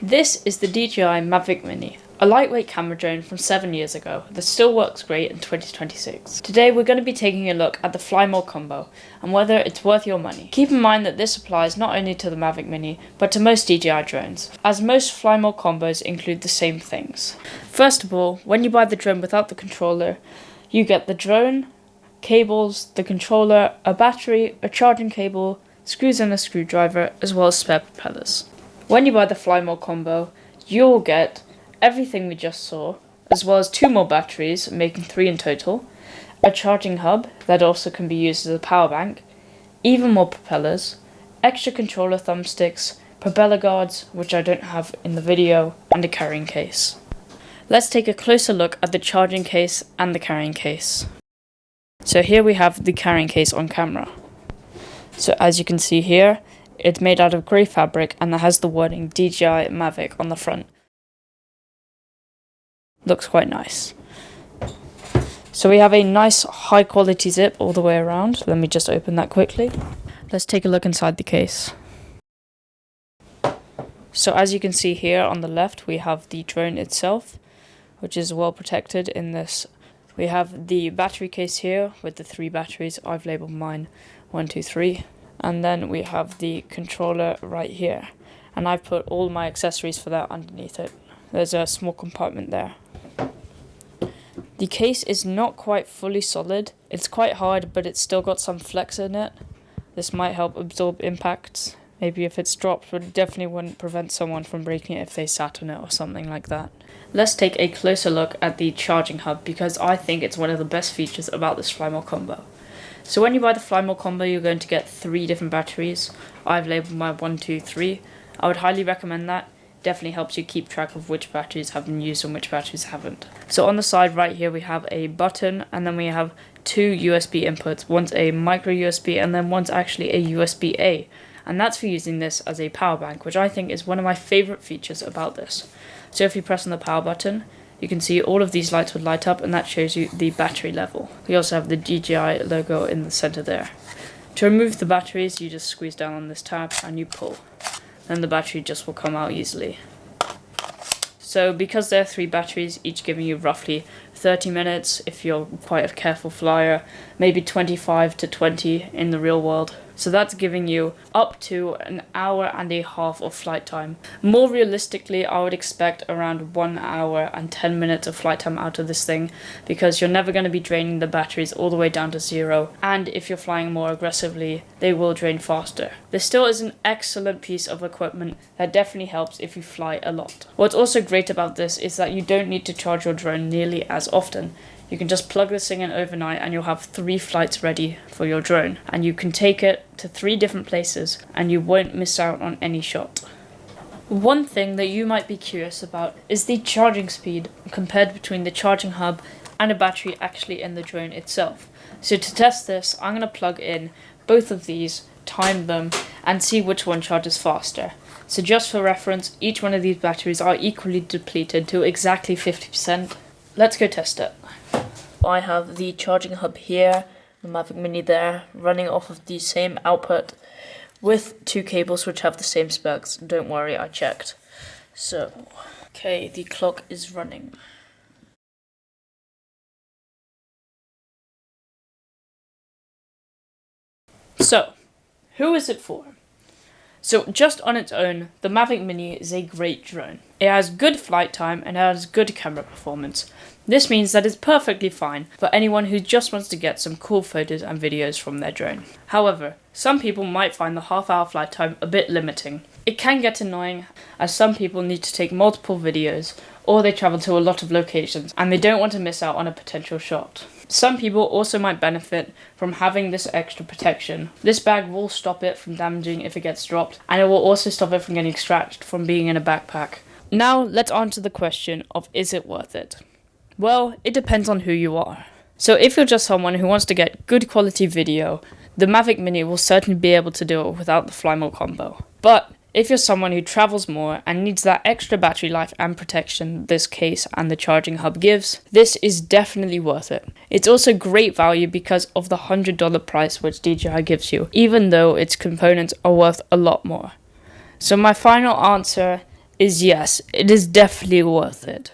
This is the DJI Mavic Mini, a lightweight camera drone from 7 years ago that still works great in 2026. Today we're going to be taking a look at the Fly More combo and whether it's worth your money. Keep in mind that this applies not only to the Mavic Mini but to most DJI drones, as most Fly More combos include the same things. First of all, when you buy the drone without the controller, you get the drone, cables, the controller, a battery, a charging cable, screws and a screwdriver, as well as spare propellers. When you buy the Fly More combo, you'll get everything we just saw, as well as 2 more batteries, making 3 in total, a charging hub that also can be used as a power bank, even more propellers, extra controller thumbsticks, propeller guards, which I don't have in the video, and a carrying case. Let's take a closer look at the charging case and the carrying case. So here we have the carrying case on camera. So as you can see here, it's made out of grey fabric and it has the wording DJI Mavic on the front. Looks quite nice. So we have a nice high quality zip all the way around. Let me just open that quickly. Let's take a look inside the case. So as you can see here on the left, we have the drone itself, which is well protected in this. We have the battery case here with the 3 batteries. I've labeled mine 1, 2, 3. And then we have the controller right here. And I've put all my accessories for that underneath it. There's a small compartment there. The case is not quite fully solid. It's quite hard, but it's still got some flex in it. This might help absorb impacts. Maybe if it's dropped, but it definitely wouldn't prevent someone from breaking it if they sat on it or something like that. Let's take a closer look at the charging hub because I think it's one of the best features about this Fly More combo. So when you buy the Fly More combo, you're going to get 3 different batteries. I've labeled my 1, 2, 3. I would highly recommend that. Definitely helps you keep track of which batteries have been used and which batteries haven't. So on the side right here we have a button, and then we have 2 USB inputs. One's a micro USB and then one's actually a USB-A. And that's for using this as a power bank, which I think is one of my favourite features about this. So if you press on the power button, you can see all of these lights would light up and that shows you the battery level. We also have the DJI logo in the center there. To remove the batteries, you just squeeze down on this tab and you pull. Then the battery just will come out easily. So because there are 3 batteries, each giving you roughly 30 minutes if you're quite a careful flyer, maybe 25 to 20 in the real world. So that's giving you up to an hour and a half of flight time. More realistically, I would expect around 1 hour and 10 minutes of flight time out of this thing, because you're never going to be draining the batteries all the way down to 0. And if you're flying more aggressively, they will drain faster. This still is an excellent piece of equipment that definitely helps if you fly a lot. What's also great about this is that you don't need to charge your drone nearly as often. You can just plug this thing in overnight and you'll have 3 flights ready for your drone. And you can take it to 3 different places and you won't miss out on any shot. One thing that you might be curious about is the charging speed compared between the charging hub and a battery actually in the drone itself. So to test this, I'm going to plug in both of these, time them, and see which one charges faster. So just for reference, each one of these batteries are equally depleted to exactly 50%. Let's go test it. I have the charging hub here, the Mavic Mini there, running off of the same output with 2 cables which have the same specs. Don't worry, I checked. So, okay, the clock is running. So, who is it for? So just on its own, the Mavic Mini is a great drone. It has good flight time and it has good camera performance. This means that it's perfectly fine for anyone who just wants to get some cool photos and videos from their drone. However, some people might find the half-hour flight time a bit limiting. It can get annoying as some people need to take multiple videos or they travel to a lot of locations and they don't want to miss out on a potential shot. Some people also might benefit from having this extra protection. This bag will stop it from damaging if it gets dropped, and it will also stop it from getting scratched from being in a backpack. Now let's answer the question of is it worth it? Well, it depends on who you are. So if you're just someone who wants to get good quality video, the Mavic Mini will certainly be able to do it without the Fly More combo. But if you're someone who travels more and needs that extra battery life and protection this case and the charging hub gives, this is definitely worth it. It's also great value because of the $100 price which DJI gives you, even though its components are worth a lot more. So my final answer is yes, it is definitely worth it.